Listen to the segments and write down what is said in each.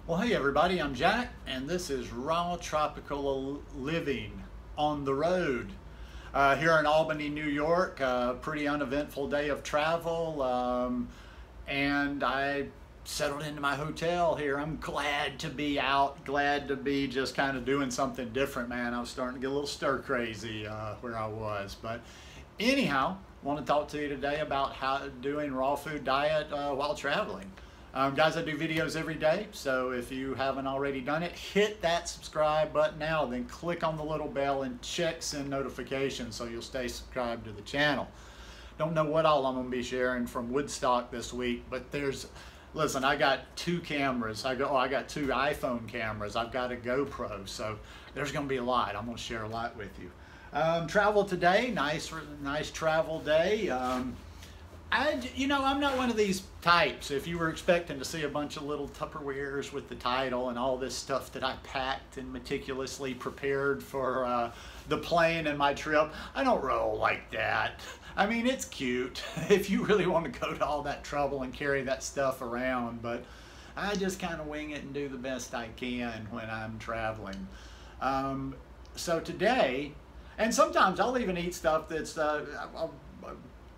Well, hey everybody, I'm Jack, and this is Raw Tropical Living on the road. Here in Albany, New York, pretty uneventful day of travel, and I settled into my hotel here. I'm glad to be out, glad to be just kind of doing something different, man. I was starting to get a little stir crazy where I was, but anyhow, I want to talk to you today about how doing raw food diet while traveling. Guys, I do videos every day, so if you haven't already done it, hit that subscribe button now, then click on the little bell and check send notifications so you'll stay subscribed to the channel. Don't know what all I'm going to be sharing from Woodstock this week, but listen, I got two cameras. I got two iPhone cameras. I've got a GoPro, so there's going to be a lot. I'm going to share a lot with you. Travel today, nice travel day. I'm not one of these types. If you were expecting to see a bunch of little Tupperwares with the title and all this stuff that I packed and meticulously prepared for the plane and my trip, I don't roll like that. I mean, it's cute if you really want to go to all that trouble and carry that stuff around, but I just kind of wing it and do the best I can when I'm traveling. So today, and sometimes I'll even eat stuff that's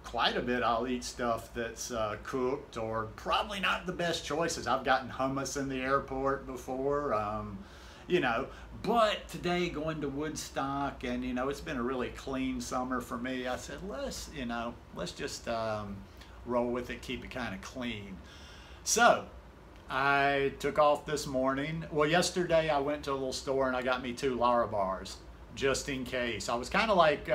quite a bit. I'll eat stuff that's cooked or probably not the best choices. I've gotten hummus in the airport before, but today going to Woodstock, and it's been a really clean summer for me. I said, let's just roll with it, keep it kind of clean. So I took off this morning. Well, yesterday I went to a little store and I got me 2 Lara bars just in case. I was kind of like,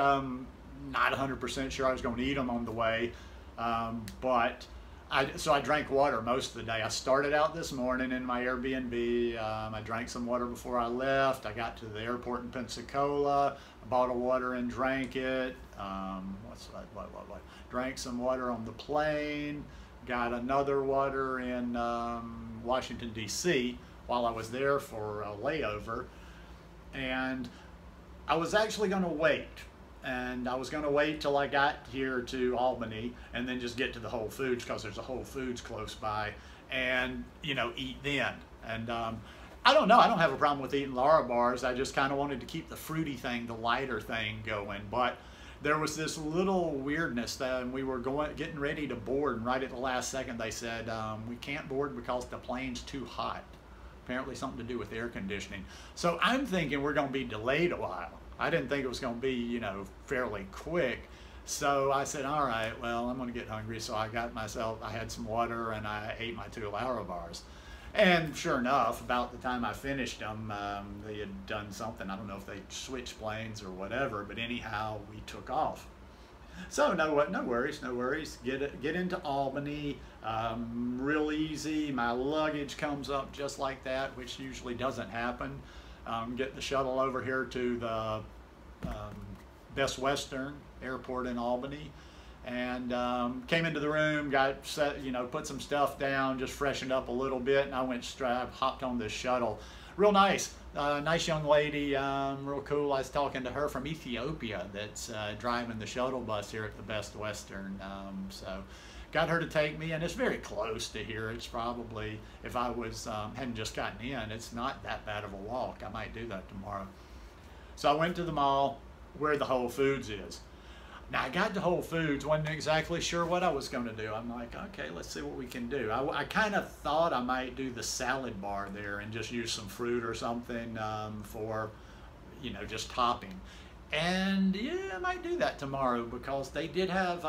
not 100% sure I was going to eat them on the way, so I drank water most of the day. I started out this morning in my Airbnb. I drank some water before I left. I got to the airport in Pensacola, a bottle of water and drank it. Drank some water on the plane. Got another water in Washington, D.C. while I was there for a layover. And I was actually going to wait. And I was going to wait till I got here to Albany and then just get to the Whole Foods, because there's a Whole Foods close by, and eat then. And I don't know, I don't have a problem with eating Lara bars. I just kind of wanted to keep the fruity thing, the lighter thing going. But there was this little weirdness that we were getting ready to board, and right at the last second they said we can't board because the plane's too hot. Apparently something to do with air conditioning. So I'm thinking we're going to be delayed a while. I didn't think it was going to be, fairly quick. So I said, all right, well, I'm going to get hungry. So I had some water and I ate my 2 Lara bars. And sure enough, about the time I finished them, they had done something. I don't know if they switched planes or whatever, but anyhow, we took off. So no worries. Get into Albany, real easy. My luggage comes up just like that, which usually doesn't happen. Get the shuttle over here to the Best Western Airport in Albany, and came into the room, got set, put some stuff down, just freshened up a little bit, and I hopped on this shuttle. Real nice, nice young lady, real cool. I was talking to her from Ethiopia that's driving the shuttle bus here at the Best Western, so got her to take me, and it's very close to here. It's probably, if I hadn't just gotten in, it's not that bad of a walk. I might do that tomorrow. So I went to the mall where the Whole Foods is. Now I got to Whole Foods, wasn't exactly sure what I was going to do. I'm like, okay, let's see what we can do. I kind of thought I might do the salad bar there and just use some fruit or something for, just topping. And yeah, I might do that tomorrow, because they did have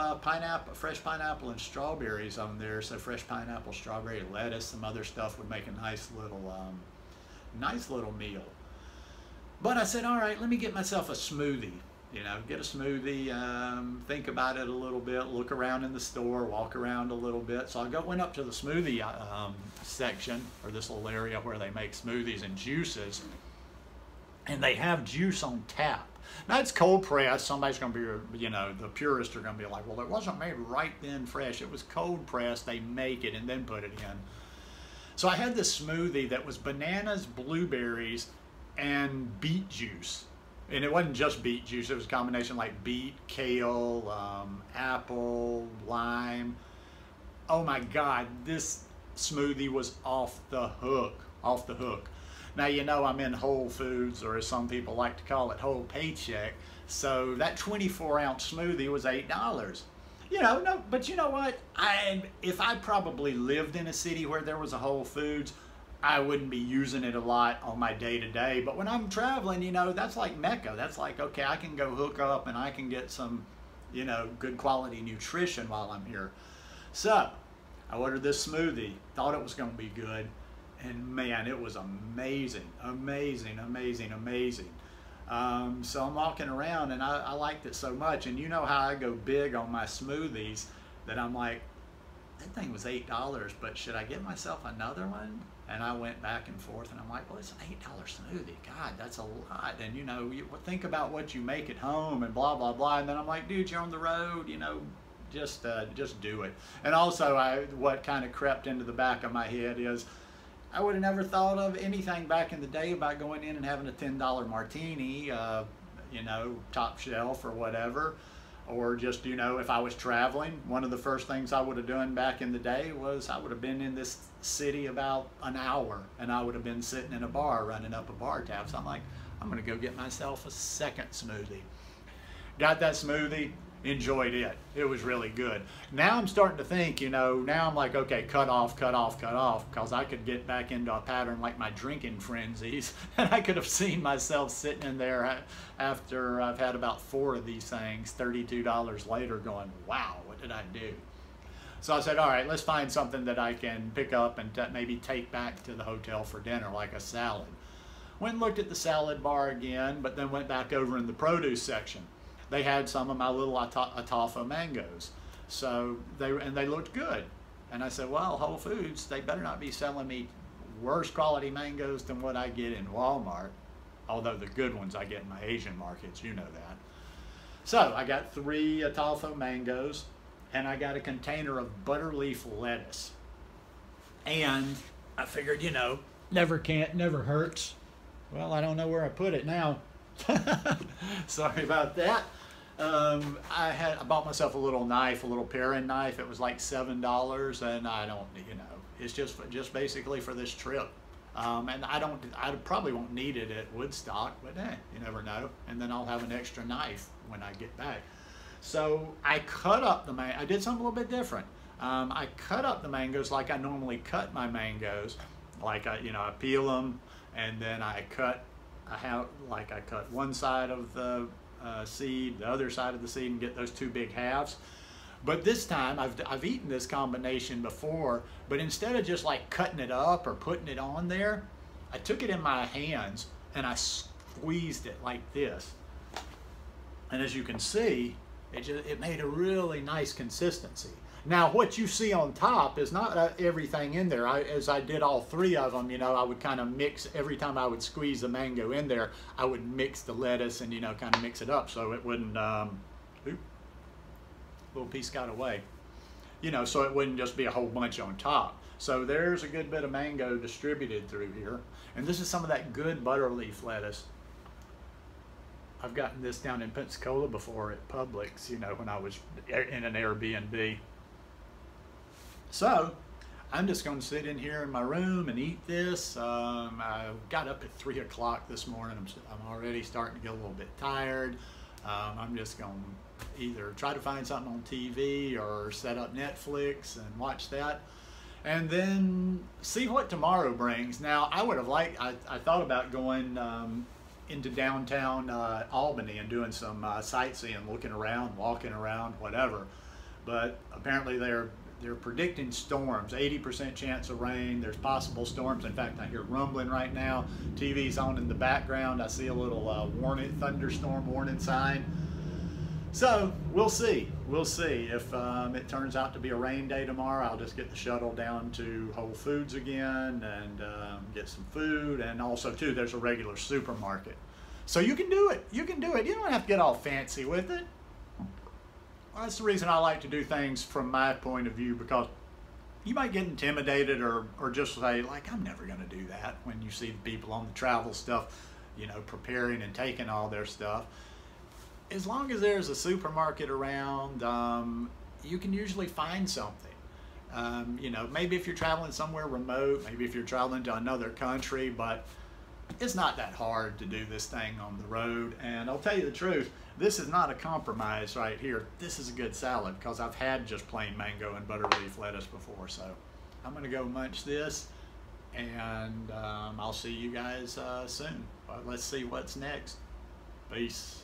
fresh pineapple and strawberries on there. So fresh pineapple, strawberry, lettuce, some other stuff would make a nice little meal. But I said, all right, let me get myself a smoothie. Get a smoothie, think about it a little bit, look around in the store, walk around a little bit. So I went up to the smoothie section, or this little area where they make smoothies and juices, and they have juice on tap. Now it's cold pressed. Somebody's going to be, the purists are going to be like, well, it wasn't made right then fresh. It was cold pressed. They make it and then put it in. So I had this smoothie that was bananas, blueberries, and beet juice. And it wasn't just beet juice. It was a combination like beet, kale, apple, lime. Oh my God, this smoothie was off the hook, off the hook. Now, you know, I'm in Whole Foods, or as some people like to call it, Whole Paycheck. So that 24-ounce smoothie was $8. You know, no, but you know what? If I probably lived in a city where there was a Whole Foods, I wouldn't be using it a lot on my day-to-day. But when I'm traveling, you know, that's like Mecca. That's like, okay, I can go hook up and I can get some, you know, good quality nutrition while I'm here. So I ordered this smoothie, thought it was going to be good. And man, it was amazing, amazing, amazing, amazing. So I'm walking around and I liked it so much. And you know how I go big on my smoothies, that I'm like, that thing was $8, but should I get myself another one? And I went back and forth and I'm like, well, it's an $8 smoothie. God, that's a lot. And you know, you think about what you make at home and blah, blah, blah. And then I'm like, dude, you're on the road, you know, just do it. And also what kind of crept into the back of my head is, I would have never thought of anything back in the day about going in and having a $10 martini, you know, top shelf or whatever. Or just, you know, if I was traveling, one of the first things I would have done back in the day was I would have been in this city about an hour and I would have been sitting in a bar running up a bar tab. So I'm like, I'm going to go get myself a second smoothie. Got that smoothie. Enjoyed it. It was really good. Now I'm starting to think, you know, now I'm like, okay, cut off, because I could get back into a pattern like my drinking frenzies, and I could have seen myself sitting in there after I've had about 4 of these things, $32 later, going, wow, what did I do? So I said, all right, let's find something that I can pick up and maybe take back to the hotel for dinner, like a salad. Went and looked at the salad bar again, but then went back over in the produce section. They had some of my little Atafo mangoes, so they looked good. And I said, well, Whole Foods, they better not be selling me worse quality mangoes than what I get in Walmart, although the good ones I get in my Asian markets, you know that. So I got 3 Atafo mangoes, and I got a container of butterleaf lettuce. And I figured, you know, never hurts. Well, I don't know where I put it now. Sorry about that. I bought myself a little knife, a little paring knife. It was like $7, and I don't, you know, it's just basically for this trip. And I probably won't need it at Woodstock, but you never know. And then I'll have an extra knife when I get back. So I cut up the I did something a little bit different. I cut up the mangoes like I normally cut my mangoes. Like I peel them, and then I cut. I cut one side of the seed, the other side of the seed, and get those 2 big halves. But this time, I've eaten this combination before, but instead of just like cutting it up or putting it on there, I took it in my hands and I squeezed it like this. And as you can see, it made a really nice consistency. Now, what you see on top is not everything in there. As I did all 3 of them, you know, I would kind of mix, every time I would squeeze the mango in there, I would mix the lettuce and, you know, kind of mix it up so it wouldn't, little piece got away. You know, so it wouldn't just be a whole bunch on top. So there's a good bit of mango distributed through here. And this is some of that good butterleaf lettuce. I've gotten this down in Pensacola before at Publix, you know, when I was in an Airbnb. So I'm just going to sit in here in my room and eat this. I got up at 3 o'clock this morning. I'm already starting to get a little bit tired. I'm just going to either try to find something on TV or set up Netflix and watch that, and then see what tomorrow brings. Now, I would have liked, I thought about going into downtown Albany and doing some sightseeing, looking around, walking around, whatever. But apparently they're predicting storms, 80% chance of rain. There's possible storms. In fact, I hear rumbling right now. TV's on in the background. I see a little thunderstorm warning sign. So we'll see. We'll see. If it turns out to be a rain day tomorrow, I'll just get the shuttle down to Whole Foods again and get some food. And also, too, there's a regular supermarket. So you can do it. You can do it. You don't have to get all fancy with it. Well, that's the reason I like to do things from my point of view, because you might get intimidated or just say, like, I'm never going to do that when you see the people on the travel stuff, you know, preparing and taking all their stuff. As long as there's a supermarket around, you can usually find something. You know, maybe if you're traveling somewhere remote, maybe if you're traveling to another country, but it's not that hard to do this thing on the road. And I'll tell you the truth, this is not a compromise right here. This is a good salad because I've had just plain mango and butter leaf lettuce before. So I'm gonna go munch this, and I'll see you guys soon. But let's see what's next. Peace.